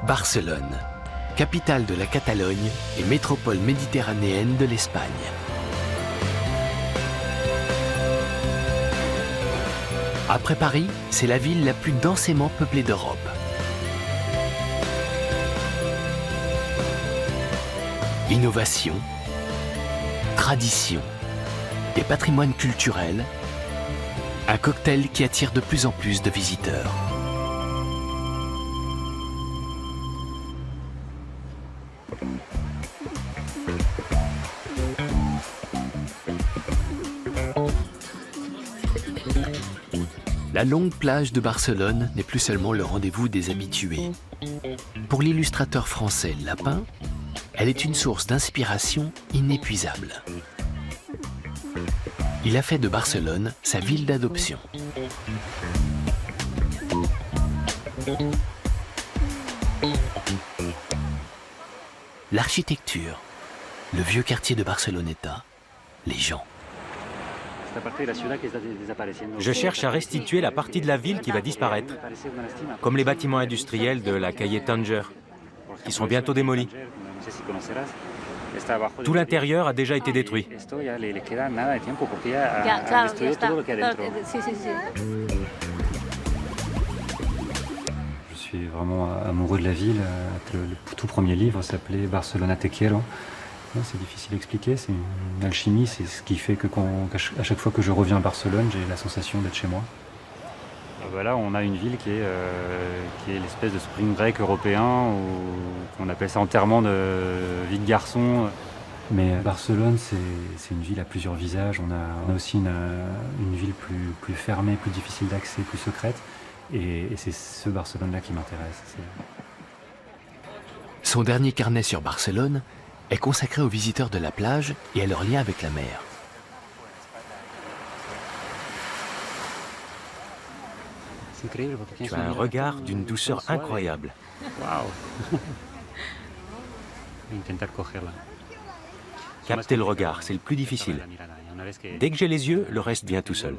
Barcelone, capitale de la Catalogne et métropole méditerranéenne de l'Espagne. Après Paris, c'est la ville la plus densément peuplée d'Europe. Innovation, tradition et patrimoine culturel, un cocktail qui attire de plus en plus de visiteurs. La longue plage de Barcelone n'est plus seulement le rendez-vous des habitués. Pour l'illustrateur français Lapin, elle est une source d'inspiration inépuisable. Il a fait de Barcelone sa ville d'adoption. L'architecture, le vieux quartier de Barceloneta, les gens. Je cherche à restituer la partie de la ville qui va disparaître, comme les bâtiments industriels de la calle Tanger, qui sont bientôt démolis. Tout l'intérieur a déjà été détruit. Je suis vraiment amoureux de la ville. Le tout premier livre s'appelait Barcelona Te Quiero. C'est difficile à expliquer, c'est une alchimie, c'est ce qui fait qu'à chaque fois que je reviens à Barcelone, j'ai la sensation d'être chez moi. Là, on a une ville qui est l'espèce de spring break européen, on appelle ça enterrement de vie de garçon. Mais Barcelone, c'est une ville à plusieurs visages. On a aussi une ville plus fermée, plus difficile d'accès, plus secrète. Et c'est ce Barcelone-là qui m'intéresse. Son dernier carnet sur Barcelone est consacré aux visiteurs de la plage et à leur lien avec la mer. Tu as un regard d'une douceur incroyable. Capter le regard, c'est le plus difficile. Dès que j'ai les yeux, le reste vient tout seul.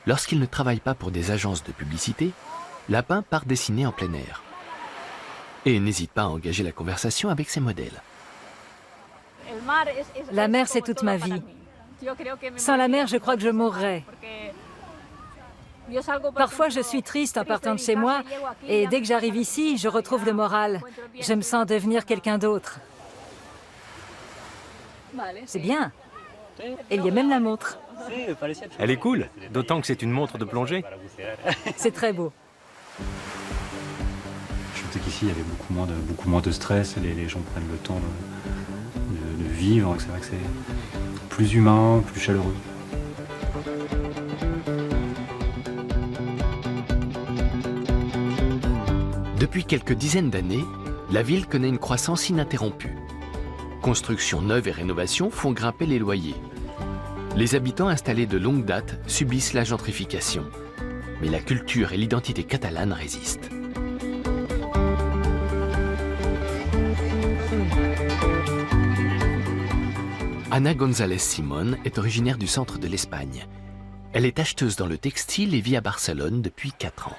Lorsqu'il ne travaille pas pour des agences de publicité, Lapin part dessiner en plein air. Et n'hésite pas à engager la conversation avec ses modèles. La mer, c'est toute ma vie. Sans la mer, je crois que je mourrais. Parfois, je suis triste en partant de chez moi, et dès que j'arrive ici, je retrouve le moral. Je me sens devenir quelqu'un d'autre. C'est bien. Et il y a même la montre. Elle est cool, d'autant que c'est une montre de plongée. C'est très beau. Je sentais qu'ici, il y avait beaucoup moins de stress, les gens prennent le temps de vivre. C'est vrai que c'est plus humain, plus chaleureux. Depuis quelques dizaines d'années, la ville connaît une croissance ininterrompue. Construction neuve et rénovation font grimper les loyers. Les habitants installés de longue date subissent la gentrification. Mais la culture et l'identité catalane résistent. Ana González Simón est originaire du centre de l'Espagne. Elle est acheteuse dans le textile et vit à Barcelone depuis 4 ans.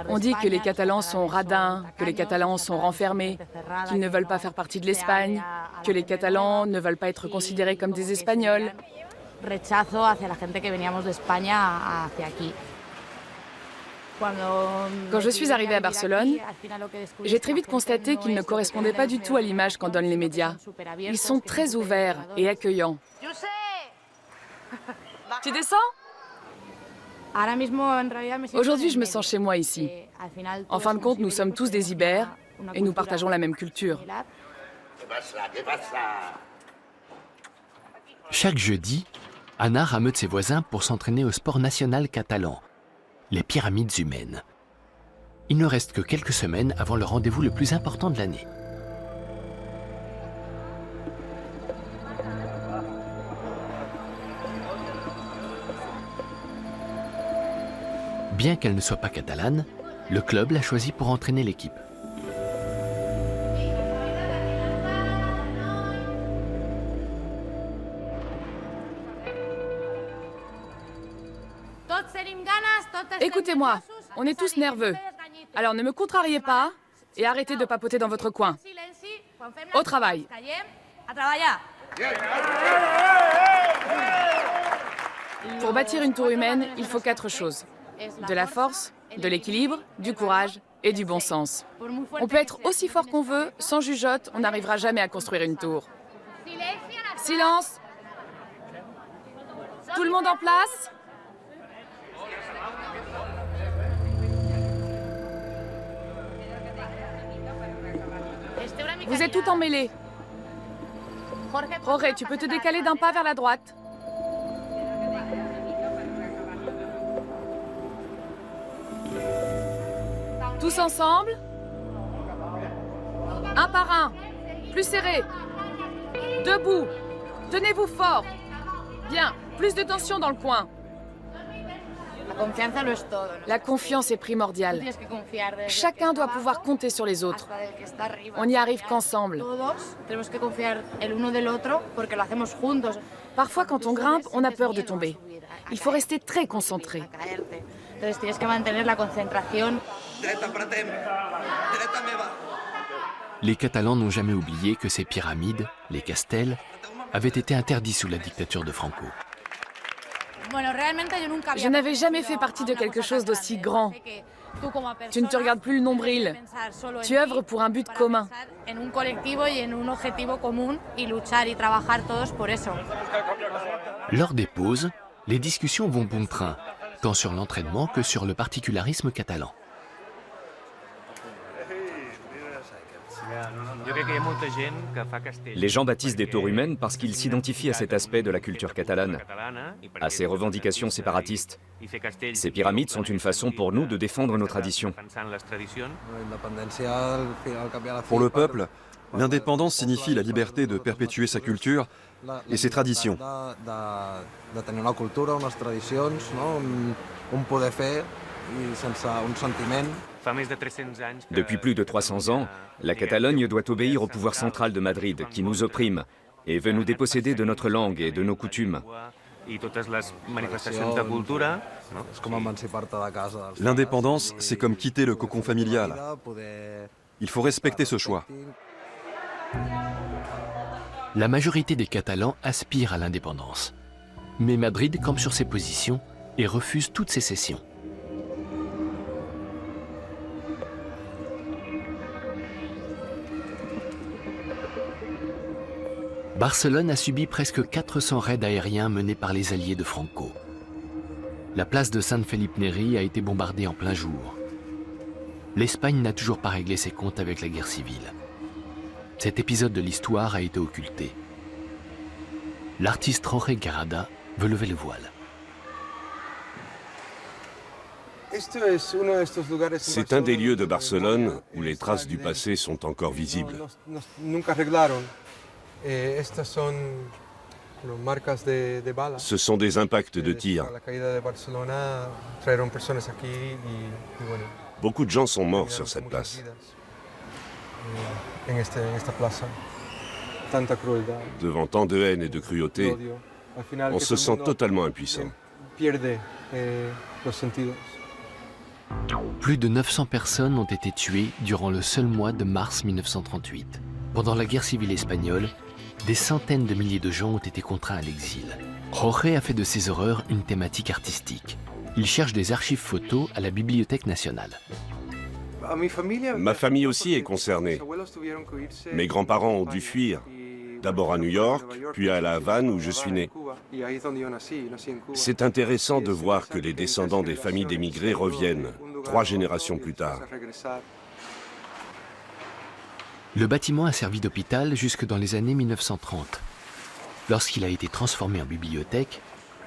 On dit que les Catalans sont radins, que les Catalans sont renfermés, qu'ils ne veulent pas faire partie de l'Espagne, que les Catalans ne veulent pas être considérés comme des Espagnols. Quand je suis arrivée à Barcelone, j'ai très vite constaté qu'ils ne correspondaient pas du tout à l'image qu'en donnent les médias. Ils sont très ouverts et accueillants. Tu descends ? Aujourd'hui, je me sens chez moi ici. En fin de compte, nous sommes tous des Ibères et nous partageons la même culture. Chaque jeudi, Anna rameute ses voisins pour s'entraîner au sport national catalan, les pyramides humaines. Il ne reste que quelques semaines avant le rendez-vous le plus important de l'année. Bien qu'elle ne soit pas catalane, le club l'a choisie pour entraîner l'équipe. Écoutez-moi, on est tous nerveux. Alors ne me contrariez pas et arrêtez de papoter dans votre coin. Au travail. Pour bâtir une tour humaine, il faut 4 choses. De la force, de l'équilibre, du courage et du bon sens. On peut être aussi fort qu'on veut, sans jugeote, on n'arrivera jamais à construire une tour. Silence! Tout le monde en place? Vous êtes tout emmêlés. Jorge, tu peux te décaler d'un pas vers la droite. Tous ensemble. Un par un. Plus serré. Debout. Tenez-vous fort. Bien. Plus de tension dans le coin. La confiance est primordiale. Chacun doit pouvoir compter sur les autres. On n'y arrive qu'ensemble. Parfois, quand on grimpe, on a peur de tomber. Il faut rester très concentré. Les Catalans n'ont jamais oublié que ces pyramides, les castels, avaient été interdits sous la dictature de Franco. Je n'avais jamais fait partie de quelque chose d'aussi grand. Tu ne te regardes plus le nombril. Tu œuvres pour un but commun. Lors des pauses, les discussions vont bon train, tant sur l'entraînement que sur le particularisme catalan. Les gens bâtissent des tours humaines parce qu'ils s'identifient à cet aspect de la culture catalane, à ses revendications séparatistes. Ces pyramides sont une façon pour nous de défendre nos traditions. Pour le peuple, l'indépendance signifie la liberté de perpétuer sa culture et ses traditions. Depuis plus de 300 ans, la Catalogne doit obéir au pouvoir central de Madrid, qui nous opprime et veut nous déposséder de notre langue et de nos coutumes. L'indépendance, c'est comme quitter le cocon familial. Il faut respecter ce choix. La majorité des Catalans aspirent à l'indépendance. Mais Madrid campe sur ses positions et refuse toute sécession. Barcelone a subi presque 400 raids aériens menés par les alliés de Franco. La place de San Felipe Neri a été bombardée en plein jour. L'Espagne n'a toujours pas réglé ses comptes avec la guerre civile. Cet épisode de l'histoire a été occulté. L'artiste Jorge Guerrada veut lever le voile. C'est un des lieux de Barcelone où les traces du passé sont encore visibles. Ce sont des impacts de tir. Beaucoup de gens sont morts sur cette place. Devant tant de haine et de cruauté, on se sent totalement impuissant. Plus de 900 personnes ont été tuées durant le seul mois de mars 1938. Pendant la guerre civile espagnole, des centaines de milliers de gens ont été contraints à l'exil. Jorge a fait de ces horreurs une thématique artistique. Il cherche des archives photos à la Bibliothèque nationale. Ma famille aussi est concernée. Mes grands-parents ont dû fuir. D'abord à New York, puis à La Havane où je suis né. C'est intéressant de voir que les descendants des familles d'émigrés reviennent, 3 générations plus tard. Le bâtiment a servi d'hôpital jusque dans les années 1930. Lorsqu'il a été transformé en bibliothèque,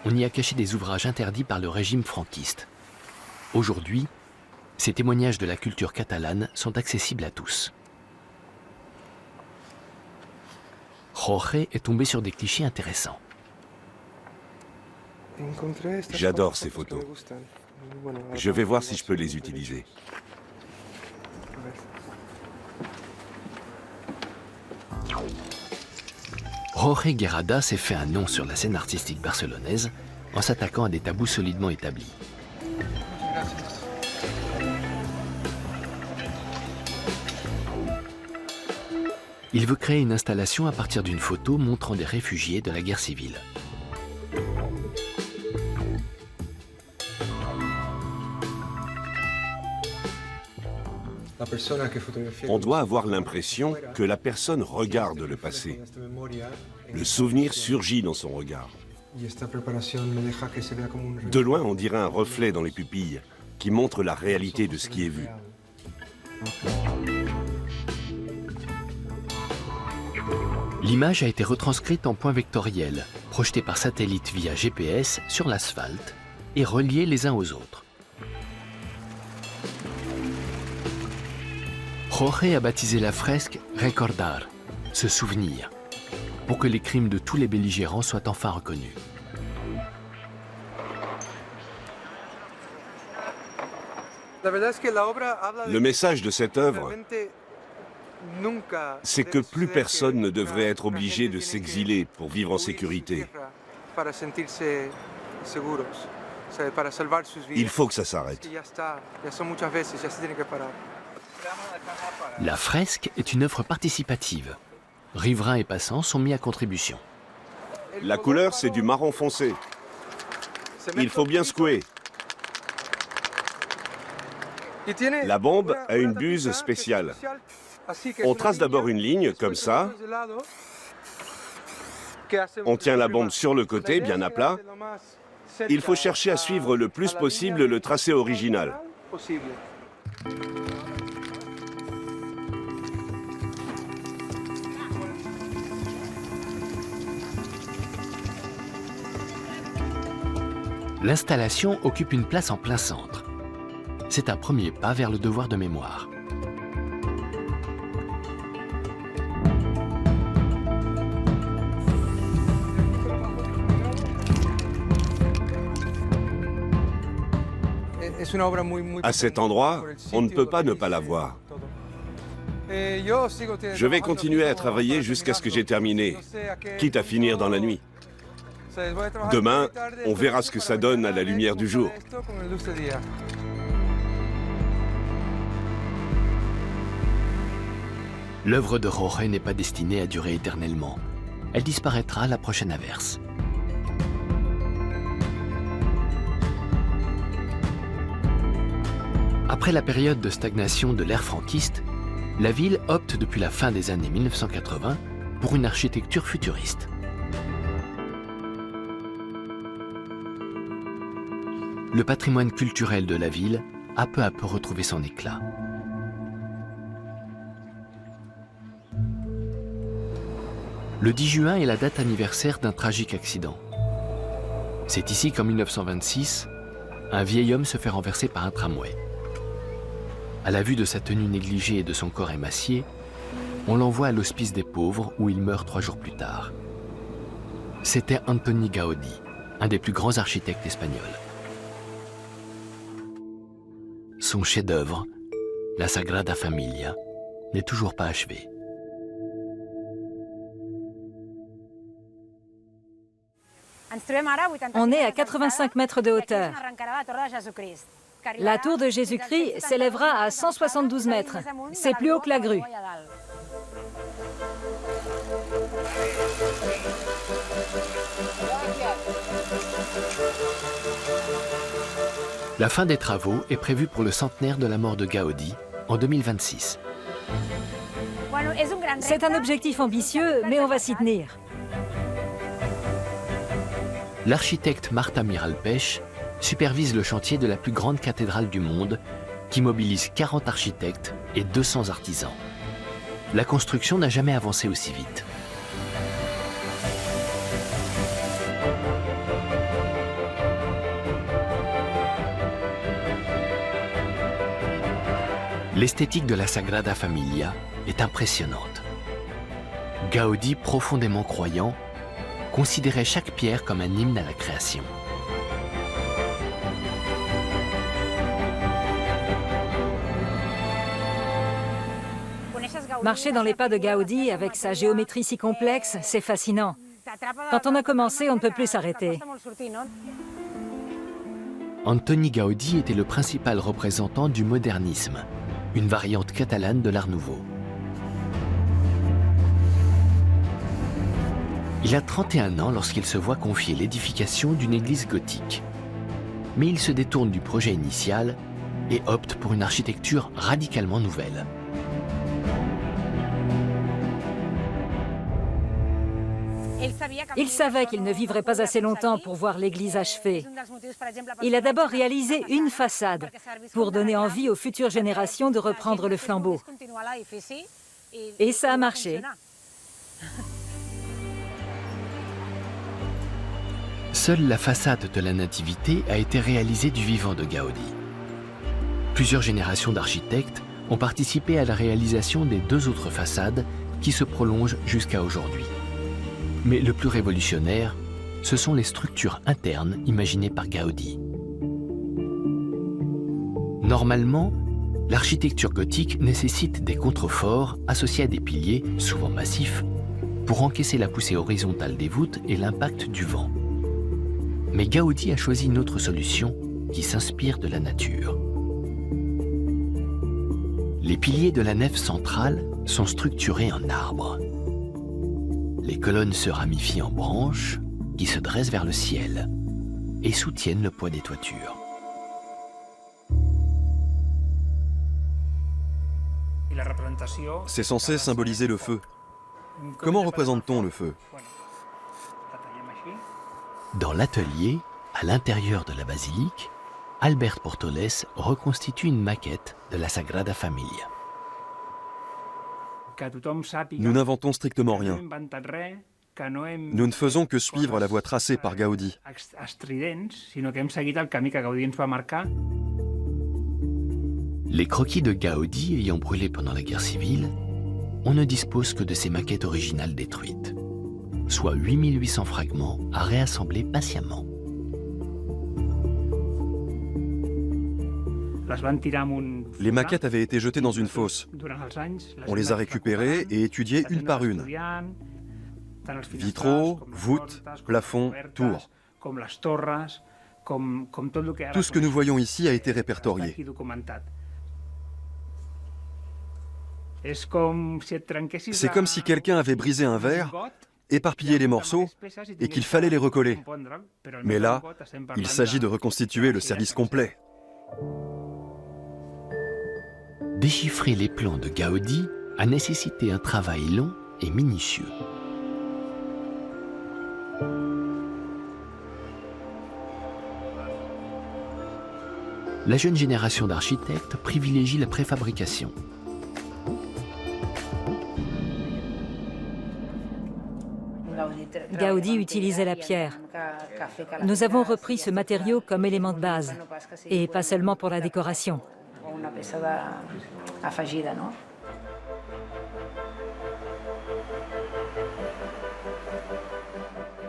on y a caché des ouvrages interdits par le régime franquiste. Aujourd'hui, ces témoignages de la culture catalane sont accessibles à tous. Jorge est tombé sur des clichés intéressants. J'adore ces photos. Je vais voir si je peux les utiliser. Jorge Guerrada s'est fait un nom sur la scène artistique barcelonaise en s'attaquant à des tabous solidement établis. Il veut créer une installation à partir d'une photo montrant des réfugiés de la guerre civile. On doit avoir l'impression que la personne regarde le passé. Le souvenir surgit dans son regard. De loin, on dirait un reflet dans les pupilles qui montre la réalité de ce qui est vu. L'image a été retranscrite en points vectoriels, projetée par satellite via GPS sur l'asphalte et reliés les uns aux autres. Jorge a baptisé la fresque « Recordar », se souvenir, pour que les crimes de tous les belligérants soient enfin reconnus. Le message de cette œuvre, c'est que plus personne ne devrait être obligé de s'exiler pour vivre en sécurité. Il faut que ça s'arrête. La fresque est une œuvre participative. Riverains et passants sont mis à contribution. La couleur, c'est du marron foncé. Il faut bien secouer. La bombe a une buse spéciale. On trace d'abord une ligne, comme ça. On tient la bombe sur le côté, bien à plat. Il faut chercher à suivre le plus possible le tracé original. L'installation occupe une place en plein centre. C'est un premier pas vers le devoir de mémoire. À cet endroit, on ne peut pas ne pas la voir. Je vais continuer à travailler jusqu'à ce que j'ai terminé, quitte à finir dans la nuit. Demain, on verra ce que ça donne à la lumière du jour. L'œuvre de Jorge n'est pas destinée à durer éternellement. Elle disparaîtra à la prochaine averse. Après la période de stagnation de l'ère franquiste, la ville opte depuis la fin des années 1980 pour une architecture futuriste. Le patrimoine culturel de la ville a peu à peu retrouvé son éclat. Le 10 juin est la date anniversaire d'un tragique accident. C'est ici qu'en 1926, un vieil homme se fait renverser par un tramway. À la vue de sa tenue négligée et de son corps émacié, on l'envoie à l'hospice des pauvres où il meurt 3 jours plus tard. C'était Antoni Gaudí, un des plus grands architectes espagnols. Son chef-d'œuvre, la Sagrada Familia, n'est toujours pas achevé. On est à 85 mètres de hauteur. La tour de Jésus-Christ s'élèvera à 172 mètres. C'est plus haut que la grue. La fin des travaux est prévue pour le centenaire de la mort de Gaudí en 2026. C'est un objectif ambitieux, mais on va s'y tenir. L'architecte Marta Miralpeix supervise le chantier de la plus grande cathédrale du monde qui mobilise 40 architectes et 200 artisans. La construction n'a jamais avancé aussi vite. L'esthétique de la Sagrada Familia est impressionnante. Gaudí, profondément croyant, considérait chaque pierre comme un hymne à la création. Marcher dans les pas de Gaudí avec sa géométrie si complexe, c'est fascinant. Quand on a commencé, on ne peut plus s'arrêter. Antoni Gaudí était le principal représentant du modernisme, une variante catalane de l'Art nouveau. Il a 31 ans lorsqu'il se voit confier l'édification d'une église gothique. Mais il se détourne du projet initial et opte pour une architecture radicalement nouvelle. Il savait qu'il ne vivrait pas assez longtemps pour voir l'église achevée. Il a d'abord réalisé une façade pour donner envie aux futures générations de reprendre le flambeau. Et ça a marché. Seule la façade de la Nativité a été réalisée du vivant de Gaudí. Plusieurs générations d'architectes ont participé à la réalisation des 2 autres façades qui se prolongent jusqu'à aujourd'hui. Mais le plus révolutionnaire, ce sont les structures internes imaginées par Gaudí. Normalement, l'architecture gothique nécessite des contreforts associés à des piliers, souvent massifs, pour encaisser la poussée horizontale des voûtes et l'impact du vent. Mais Gaudí a choisi une autre solution qui s'inspire de la nature. Les piliers de la nef centrale sont structurés en arbre. Les colonnes se ramifient en branches qui se dressent vers le ciel et soutiennent le poids des toitures. C'est censé symboliser le feu. Comment représente-t-on le feu? Dans l'atelier, à l'intérieur de la basilique, Albert Portoles reconstitue une maquette de la Sagrada Familia. Nous n'inventons strictement rien. Nous ne faisons que suivre la voie tracée par Gaudí. Les croquis de Gaudí ayant brûlé pendant la guerre civile, on ne dispose que de ces maquettes originales détruites, soit 8800 fragments à réassembler patiemment. Les maquettes avaient été jetées dans une fosse. On les a récupérées et étudiées une par une. Vitraux, voûtes, plafonds, tours. Tout ce que nous voyons ici a été répertorié. C'est comme si quelqu'un avait brisé un verre, éparpillé les morceaux et qu'il fallait les recoller. Mais là, il s'agit de reconstituer le service complet. Déchiffrer les plans de Gaudí a nécessité un travail long et minutieux. La jeune génération d'architectes privilégie la préfabrication. Gaudí utilisait la pierre. Nous avons repris ce matériau comme élément de base, et pas seulement pour la décoration.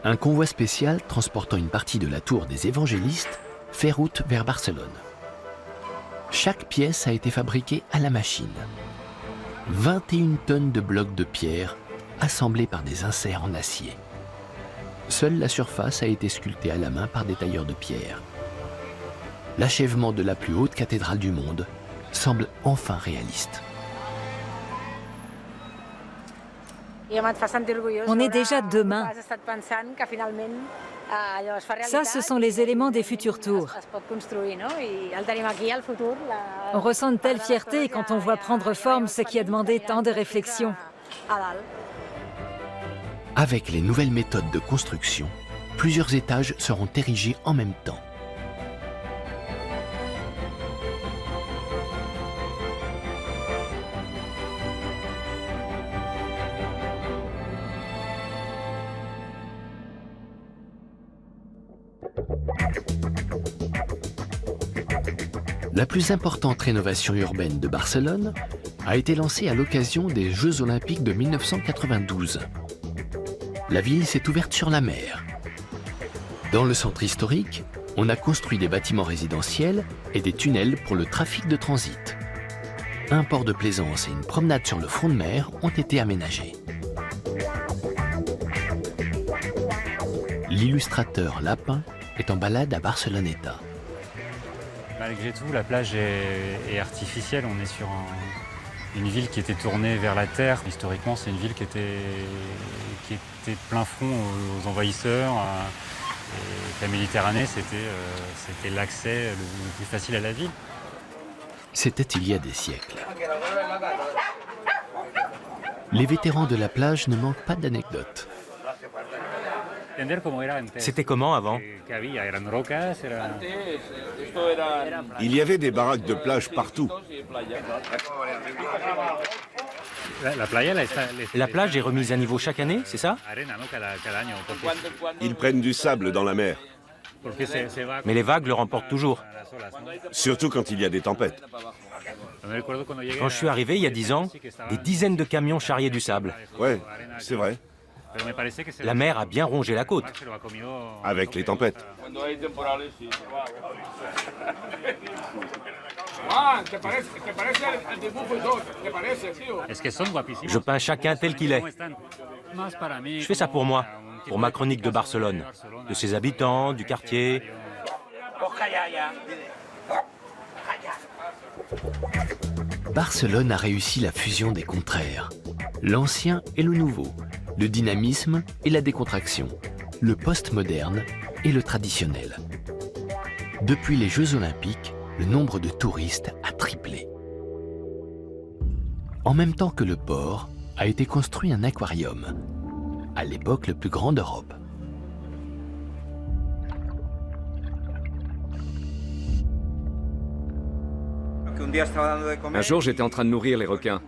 Un convoi spécial transportant une partie de la tour des évangélistes fait route vers Barcelone. Chaque pièce a été fabriquée à la machine. 21 tonnes de blocs de pierre assemblés par des inserts en acier. Seule la surface a été sculptée à la main par des tailleurs de pierre. L'achèvement de la plus haute cathédrale du monde semble enfin réaliste. On est déjà demain. Ça, ce sont les éléments des futures tours. On ressent une telle fierté quand on voit prendre forme ce qui a demandé tant de réflexion. Avec les nouvelles méthodes de construction, plusieurs étages seront érigés en même temps. La plus importante rénovation urbaine de Barcelone a été lancée à l'occasion des Jeux Olympiques de 1992. La ville s'est ouverte sur la mer. Dans le centre historique, on a construit des bâtiments résidentiels et des tunnels pour le trafic de transit. Un port de plaisance et une promenade sur le front de mer ont été aménagés. l'illustrateur Lapin est en balade à Barceloneta. Malgré tout, la plage est artificielle. On est sur une ville qui était tournée vers la terre. Historiquement, c'est une ville qui était plein front aux envahisseurs. Et la Méditerranée, c'était l'accès le plus facile à la ville. C'était il y a des siècles. Les vétérans de la plage ne manquent pas d'anecdotes. C'était comment avant? Il y avait des baraques de plage partout. La plage est remise à niveau chaque année, c'est ça? Ils prennent du sable dans la mer, Mais les vagues le remportent toujours. surtout quand il y a des tempêtes. Quand je suis arrivé il y a 10 ans, des dizaines de camions charriaient du sable. Ouais, c'est vrai, La mer a bien rongé la côte. avec les tempêtes. Je peins chacun tel qu'il est. Je fais ça pour moi, pour ma chronique de Barcelone, de ses habitants, du quartier. Barcelone a réussi la fusion des contraires. L'ancien et le nouveau, le dynamisme et la décontraction, le post-moderne et le traditionnel. Depuis les Jeux Olympiques, le nombre de touristes a triplé. En même temps que le port, a été construit un aquarium, à l'époque le plus grand d'Europe. Un jour, j'étais en train de nourrir les requins.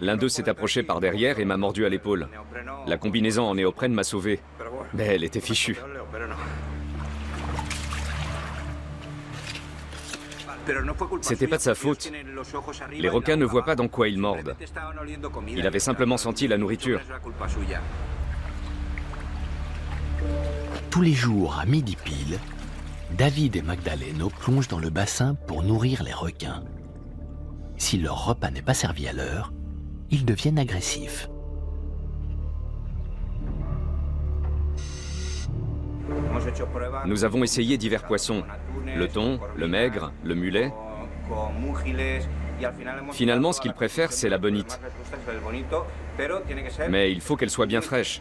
L'un d'eux s'est approché par derrière et m'a mordu à l'épaule. La combinaison en néoprène m'a sauvé, mais elle était fichue. C'était pas de sa faute. Les requins ne voient pas dans quoi ils mordent. Il avait simplement senti la nourriture. Tous les jours, à midi pile, David et Magdaleno plongent dans le bassin pour nourrir les requins. Si leur repas n'est pas servi à l'heure, ils deviennent agressifs. Nous avons essayé divers poissons. Le thon, le maigre, le mulet. Finalement, ce qu'ils préfèrent, c'est la bonite. Mais il faut qu'elle soit bien fraîche.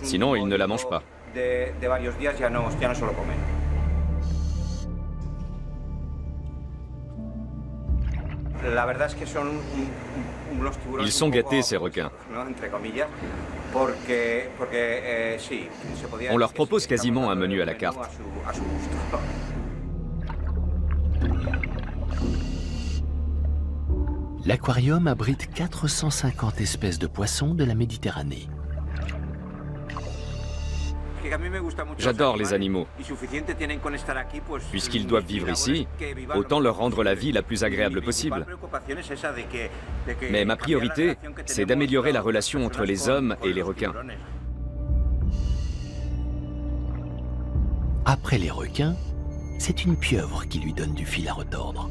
Sinon, ils ne la mangent pas. Ils sont gâtés, ces requins. On leur propose quasiment un menu à la carte. L'aquarium abrite 450 espèces de poissons de la Méditerranée. J'adore les animaux. Puisqu'ils doivent vivre ici, autant leur rendre la vie la plus agréable possible. Mais ma priorité, c'est d'améliorer la relation entre les hommes et les requins. Après les requins, c'est une pieuvre qui lui donne du fil à retordre.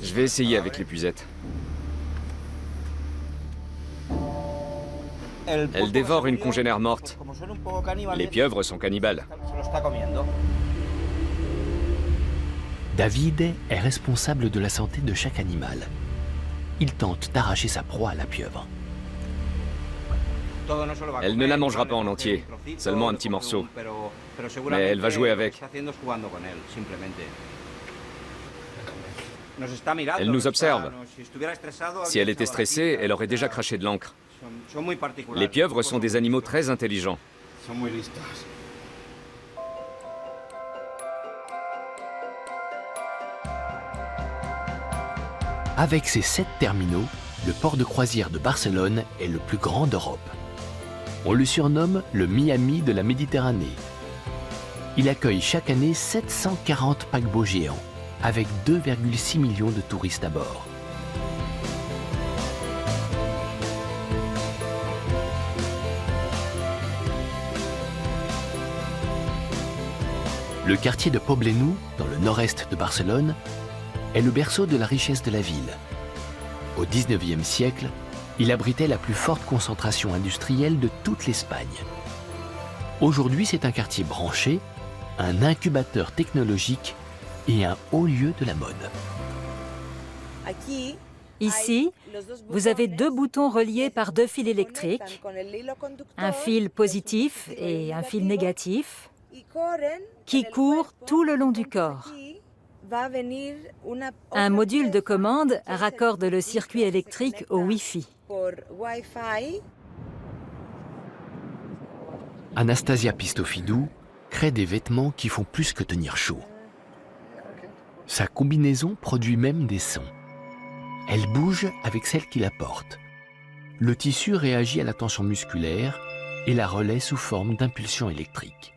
Je vais essayer avec l'épuisette. Elle dévore une congénère morte. Les pieuvres sont cannibales. David est responsable de la santé de chaque animal. Il tente d'arracher sa proie à la pieuvre. Elle ne la mangera pas en entier, seulement un petit morceau. Mais elle va jouer avec. Elle nous observe. Si elle était stressée, elle aurait déjà craché de l'encre. Les pieuvres sont des animaux très intelligents. Avec ses 7 terminaux, le port de croisière de Barcelone est le plus grand d'Europe. On le surnomme le Miami de la Méditerranée. Il accueille chaque année 740 paquebots géants, avec 2,6 millions de touristes à bord. Le quartier de Poblenou, dans le nord-est de Barcelone, est le berceau de la richesse de la ville. Au XIXe siècle, Il abritait la plus forte concentration industrielle de toute l'Espagne. Aujourd'hui, c'est un quartier branché, un incubateur technologique et un haut lieu de la mode. Ici, vous avez 2 boutons reliés par 2 fils électriques, un fil positif et un fil négatif, qui courent tout le long du corps. Un module de commande raccorde le circuit électrique au Wi-Fi. Anastasia Pistofidou crée des vêtements qui font plus que tenir chaud. Sa combinaison produit même des sons. Elle bouge avec celle qui la porte. Le tissu réagit à la tension musculaire et la relaie sous forme d'impulsions électriques.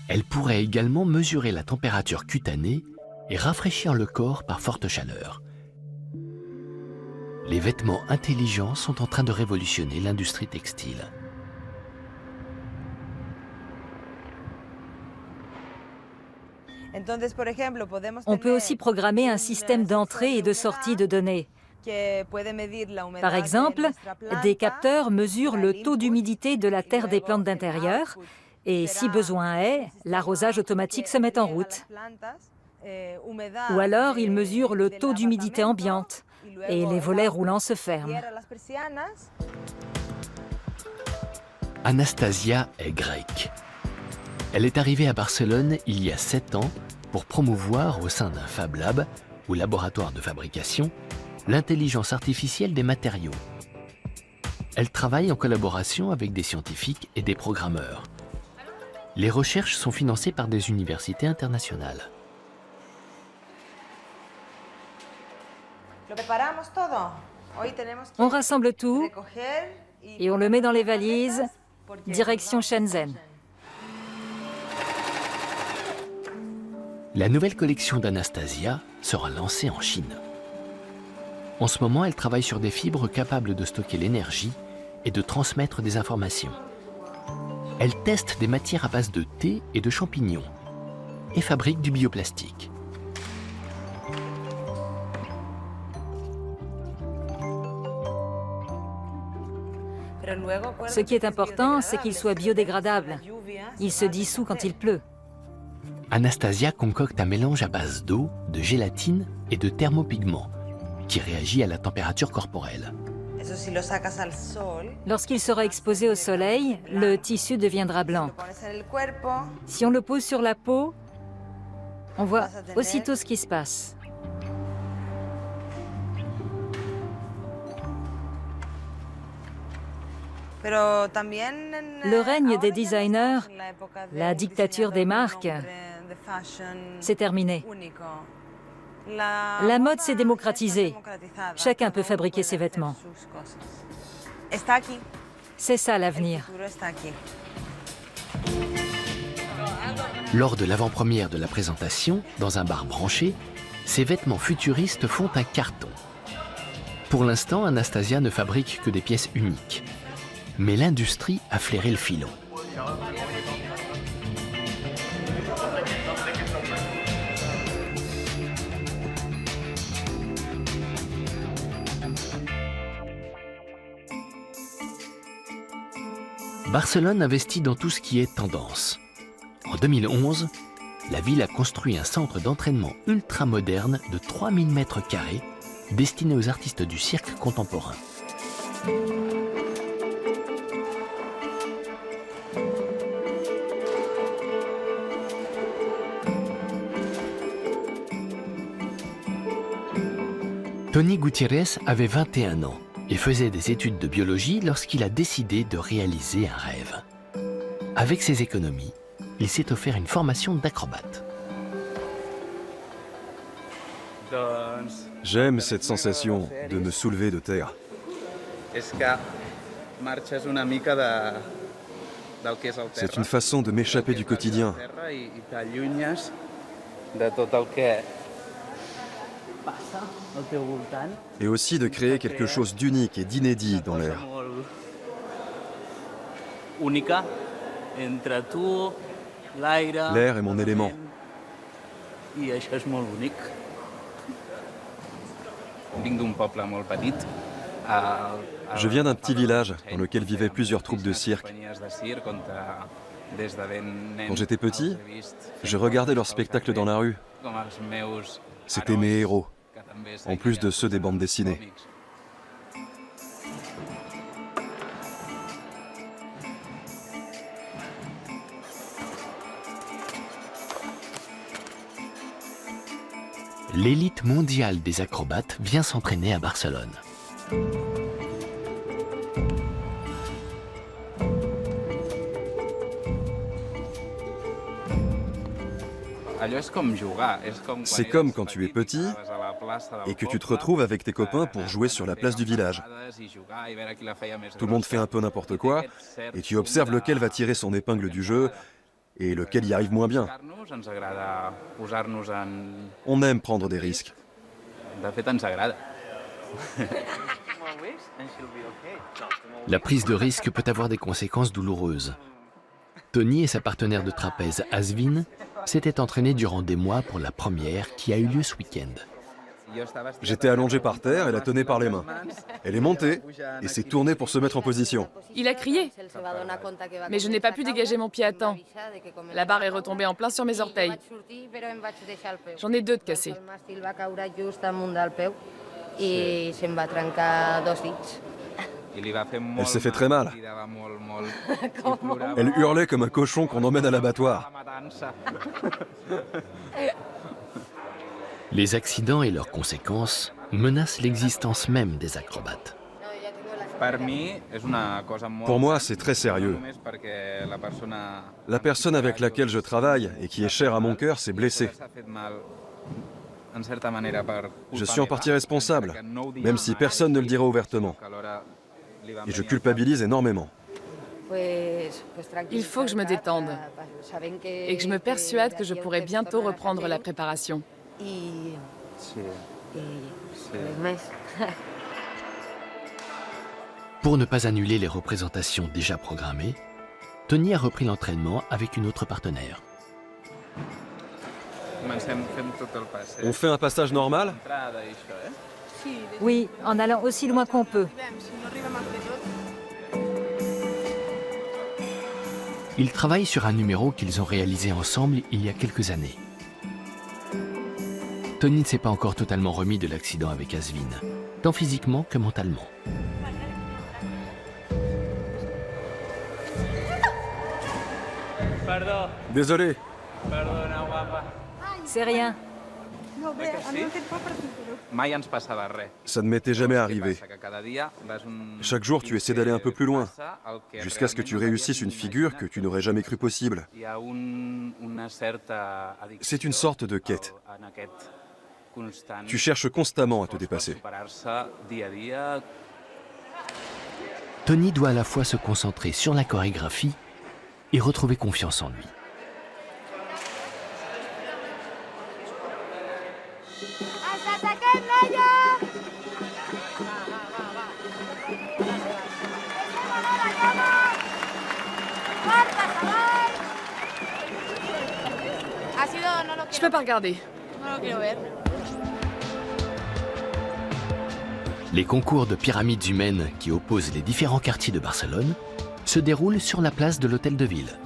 Elle pourrait également mesurer la température cutanée et rafraîchir le corps par forte chaleur. Les vêtements intelligents sont en train de révolutionner l'industrie textile. On peut aussi programmer un système d'entrée et de sortie de données. Par exemple, des capteurs mesurent le taux d'humidité de la terre des plantes d'intérieur et, si besoin est, l'arrosage automatique se met en route. Ou alors, ils mesurent le taux d'humidité ambiante et les volets roulants se ferment. Anastasia est grecque. Elle est arrivée à Barcelone il y a 7 ans pour promouvoir au sein d'un Fab Lab, ou laboratoire de fabrication, l'intelligence artificielle des matériaux. Elle travaille en collaboration avec des scientifiques et des programmeurs. Les recherches sont financées par des universités internationales. On rassemble tout et on le met dans les valises, direction Shenzhen. La nouvelle collection d'Anastasia sera lancée en Chine. En ce moment, elle travaille sur des fibres capables de stocker l'énergie et de transmettre des informations. Elle teste des matières à base de thé et de champignons et fabrique du bioplastique. Ce qui est important, c'est qu'il soit biodégradable. Il se dissout quand il pleut. Anastasia concocte un mélange à base d'eau, de gélatine et de thermopigments qui réagit à la température corporelle. Lorsqu'il sera exposé au soleil, le tissu deviendra blanc. Si on le pose sur la peau, on voit aussitôt ce qui se passe. Le règne des designers, la dictature des marques, c'est terminé. La mode s'est démocratisée. Chacun peut fabriquer ses vêtements. C'est ça l'avenir. Lors de l'avant-première de la présentation, dans un bar branché, ces vêtements futuristes font un carton. Pour l'instant, Anastasia ne fabrique que des pièces uniques. Mais l'industrie a flairé le filon. Barcelone investit dans tout ce qui est tendance. En 2011, la ville a construit un centre d'entraînement ultra-moderne de 3000 m², destiné aux artistes du cirque contemporain. Tony Gutiérrez avait 21 ans et faisait des études de biologie lorsqu'il a décidé de réaliser un rêve. Avec ses économies, il s'est offert une formation d'acrobate. J'aime cette sensation de me soulever de terre. C'est une façon de m'échapper du quotidien. Et aussi de créer quelque chose d'unique et d'inédit dans l'air. L'air est mon élément. Je viens d'un petit village dans lequel vivaient plusieurs troupes de cirque. Quand j'étais petit, je regardais leurs spectacles dans la rue. C'était mes héros, en plus de ceux des bandes dessinées. L'élite mondiale des acrobates vient s'entraîner à Barcelone. C'est comme quand tu es petit et que tu te retrouves avec tes copains pour jouer sur la place du village. Tout le monde fait un peu n'importe quoi et tu observes lequel va tirer son épingle du jeu et lequel y arrive moins bien. On aime prendre des risques. La prise de risque peut avoir des conséquences douloureuses. Tony et sa partenaire de trapèze Asvin s'étaient entraînés durant des mois pour la première qui a eu lieu ce week-end. J'étais allongé par terre et la tenais par les mains. Elle est montée et s'est tournée pour se mettre en position. Il a crié. Mais je n'ai pas pu dégager mon pied à temps. La barre est retombée en plein sur mes orteils. J'en ai 2 de cassés. Elle s'est fait très mal. Elle hurlait comme un cochon qu'on emmène à l'abattoir. Les accidents et leurs conséquences menacent l'existence même des acrobates. Pour moi, c'est très sérieux. La personne avec laquelle je travaille et qui est chère à mon cœur s'est blessée. Je suis en partie responsable, même si personne ne le dira ouvertement. Et je culpabilise énormément. Il faut que je me détende et que je me persuade que je pourrai bientôt reprendre la préparation. Pour ne pas annuler les représentations déjà programmées, Tony a repris l'entraînement avec une autre partenaire. On fait un passage normal? Oui, en allant aussi loin qu'on peut. Ils travaillent sur un numéro qu'ils ont réalisé ensemble il y a quelques années. Tony ne s'est pas encore totalement remis de l'accident avec Asvin, tant physiquement que mentalement. Désolé. C'est rien. Ça ne m'était jamais arrivé. Chaque jour, tu essaies d'aller un peu plus loin, jusqu'à ce que tu réussisses une figure que tu n'aurais jamais cru possible. C'est une sorte de quête. Tu cherches constamment à te dépasser. Tony doit à la fois se concentrer sur la chorégraphie et retrouver confiance en lui. Je peux pas regarder. Les concours de pyramides humaines qui opposent les différents quartiers de Barcelone se déroulent sur la place de l'Hôtel de Ville.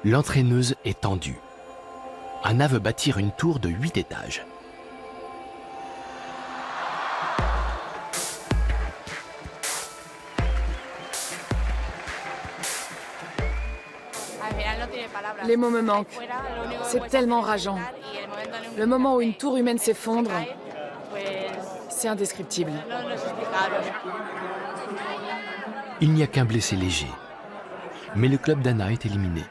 L'entraîneuse est tendue. Anna veut bâtir une tour de 8 étages. Les mots me manquent. C'est tellement rageant. Le moment où une tour humaine s'effondre, c'est indescriptible. Il n'y a qu'un blessé léger. Mais le club d'Anna est éliminé.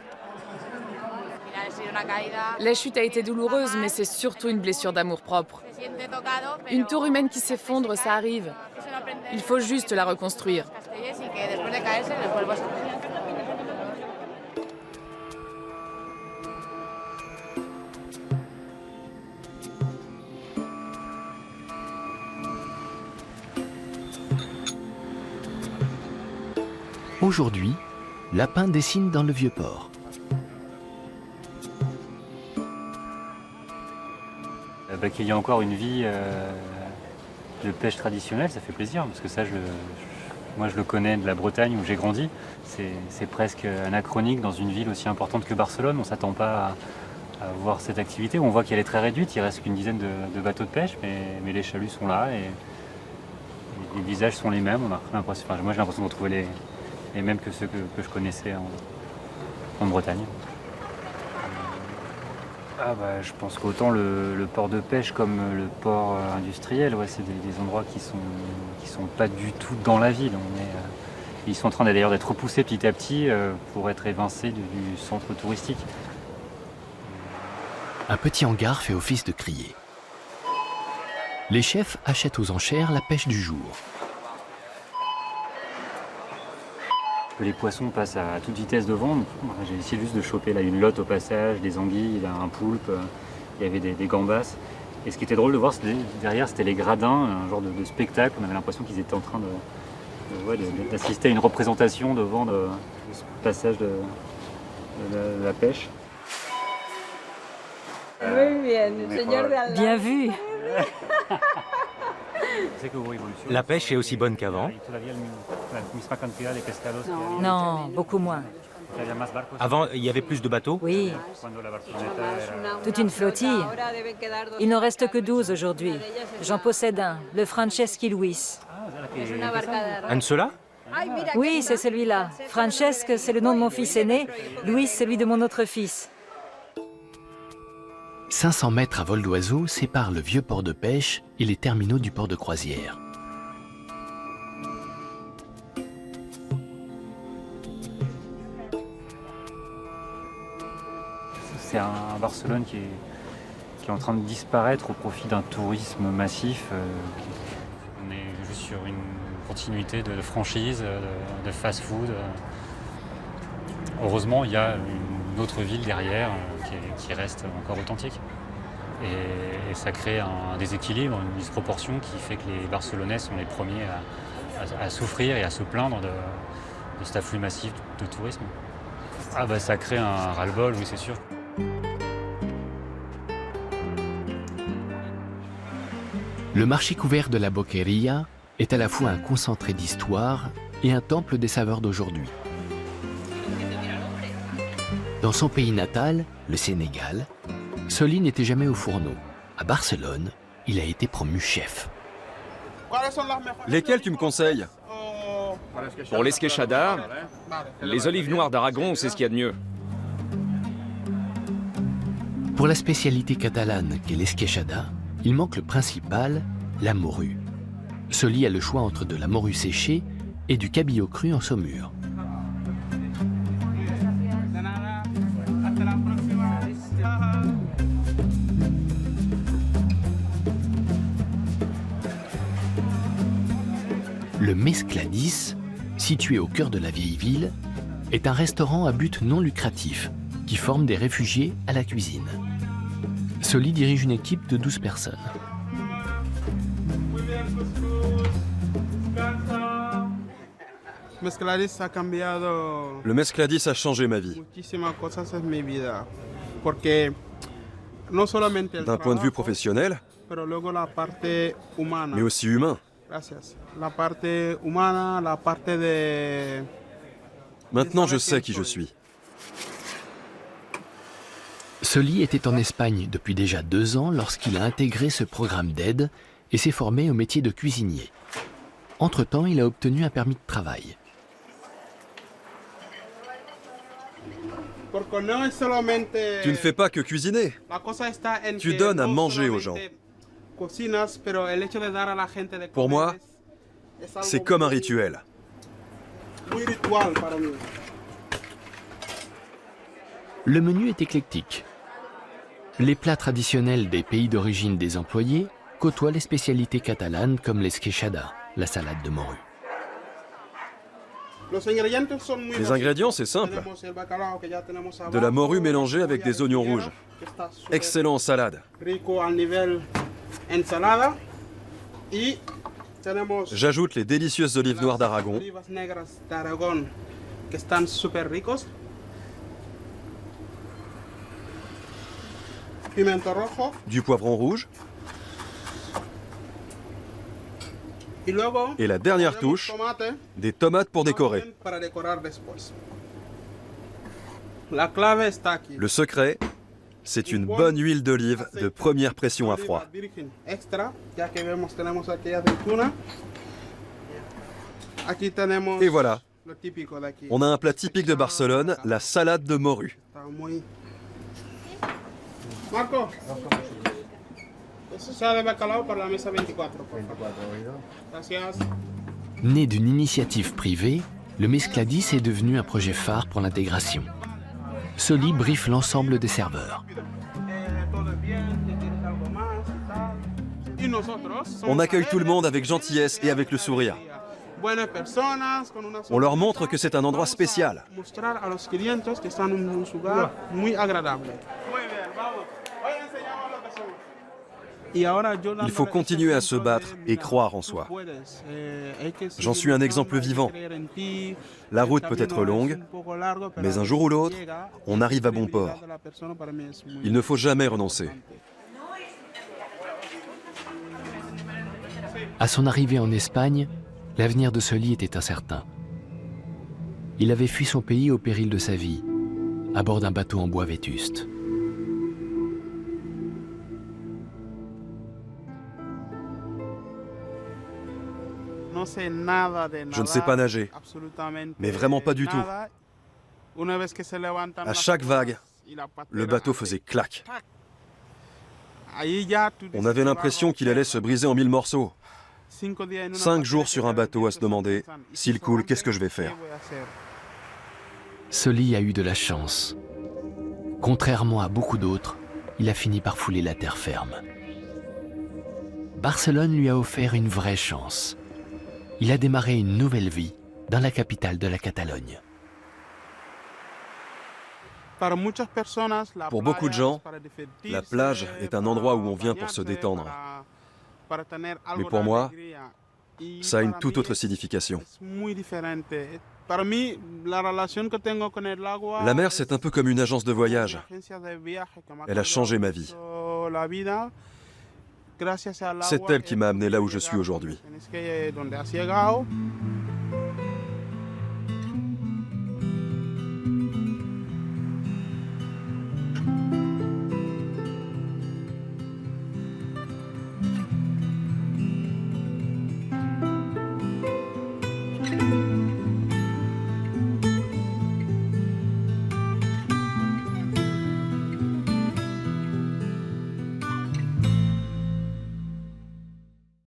La chute a été douloureuse, mais c'est surtout une blessure d'amour-propre. Une tour humaine qui s'effondre, ça arrive. Il faut juste la reconstruire. Aujourd'hui, Lapin dessine dans le Vieux-Port. Qu'il y a encore une vie de pêche traditionnelle, ça fait plaisir, parce que ça, moi je le connais de la Bretagne où j'ai grandi. C'est presque anachronique dans une ville aussi importante que Barcelone. On ne s'attend pas à voir cette activité. On voit qu'elle est très réduite, il reste qu'une dizaine de bateaux de pêche, mais les chaluts sont là et les visages sont les mêmes. On a l'impression, moi j'ai l'impression de retrouver les mêmes que ceux que je connaissais en Bretagne. Je pense qu'autant le port de pêche comme le port industriel, c'est des endroits qui sont pas du tout dans la ville. Ils sont en train d'ailleurs d'être repoussés petit à petit pour être évincés du centre touristique. Un petit hangar fait office de crier. Les chefs achètent aux enchères la pêche du jour. Les poissons passent à toute vitesse devant. J'ai essayé juste de choper là, une lotte au passage, des anguilles, un poulpe, il y avait des gambas. Et ce qui était drôle de voir, derrière, c'était les gradins, un genre de spectacle. On avait l'impression qu'ils étaient en train d'assister à une représentation devant ce passage de la pêche. Bien vu. La pêche est aussi bonne qu'avant. Non, beaucoup moins. Avant, il y avait plus de bateaux. Oui, toute une flottille. Il n'en reste que 12 aujourd'hui. J'en possède un, le Franceschi Luis. Un de ceux-là? Oui, c'est celui-là. Francesque, c'est le nom de mon fils aîné. Luis, celui de mon autre fils. 500 mètres à vol d'oiseau séparent le vieux port de pêche et les terminaux du port de croisière. C'est un Barcelone qui est en train de disparaître au profit d'un tourisme massif. On est juste sur une continuité de franchise, de fast-food. Heureusement, il y a une autre ville derrière qui reste encore authentique. Et ça crée un déséquilibre, une disproportion qui fait que les Barcelonais sont les premiers à souffrir et à se plaindre de cet afflux massif de tourisme. Ça crée un ras-le-bol, oui, c'est sûr. Le marché couvert de la Boqueria est à la fois un concentré d'histoire et un temple des saveurs d'aujourd'hui. Dans son pays natal, le Sénégal, Soli n'était jamais au fourneau. À Barcelone, il a été promu chef. Lesquels tu me conseilles? Pour l'esqueixada, les olives noires d'Aragon, c'est ce qu'il y a de mieux. Pour la spécialité catalane qu'est l'esqueixada, il manque le principal, la morue. Soli a le choix entre de la morue séchée et du cabillaud cru en saumure. Le Mescladis, situé au cœur de la vieille ville, est un restaurant à but non lucratif qui forme des réfugiés à la cuisine. Soli dirige une équipe de 12 personnes. Le Mescladis a changé ma vie. D'un point de vue professionnel, mais aussi humain. Maintenant, je sais qui je suis. Soli était en Espagne depuis déjà 2 ans lorsqu'il a intégré ce programme d'aide et s'est formé au métier de cuisinier. Entre-temps, il a obtenu un permis de travail. Tu ne fais pas que cuisiner. Tu donnes à manger aux gens. Pour moi, c'est comme un rituel. Le menu est éclectique. Les plats traditionnels des pays d'origine des employés côtoient les spécialités catalanes comme l'esqueixada, la salade de morue. Les ingrédients, c'est simple. De la morue mélangée avec des oignons rouges. Excellent en salade. J'ajoute les délicieuses olives noires d'Aragon que están súper ricos. Pimiento rojo. Du poivron rouge. Y luego, Et la dernière touche, tomate des tomates pour décorer. para decorar después. La clave está aquí. Le secret, c'est une bonne huile d'olive de première pression à froid. Extra, ya que vemos, tenemos aquí aceituna. Aquí tenemos Et voilà, lo típico de aquí. on a un plat typique de Barcelone, la salade de morue. Está muy... Marco, salsa de bacalao para la mesa 24, por favor. Gracias. Né d'une initiative privée, le Mescladis est devenu un projet phare pour l'intégration. Soli briefe l'ensemble des serveurs. On accueille tout le monde avec gentillesse et avec le sourire. On leur montre que c'est un endroit spécial. Il faut continuer à se battre et croire en soi. J'en suis un exemple vivant. La route peut être longue, mais un jour ou l'autre, on arrive à bon port. Il ne faut jamais renoncer. À son arrivée en Espagne, l'avenir de Soli était incertain. Il avait fui son pays au péril de sa vie, à bord d'un bateau en bois vétuste. Je ne sais pas nager, mais vraiment pas du tout. À chaque vague, le bateau faisait clac. On avait l'impression qu'il allait se briser en 1000 morceaux. 5 jours sur un bateau à se demander, s'il coule, qu'est-ce que je vais faire? Soli a eu de la chance. Contrairement à beaucoup d'autres, il a fini par fouler la terre ferme. Barcelone lui a offert une vraie chance. Il a démarré une nouvelle vie dans la capitale de la Catalogne. Pour beaucoup de gens, la plage est un endroit où on vient pour se détendre. Mais pour moi, ça a une toute autre signification. La mer, c'est un peu comme une agence de voyage. Elle a changé ma vie. C'est elle qui m'a amené là où je suis aujourd'hui.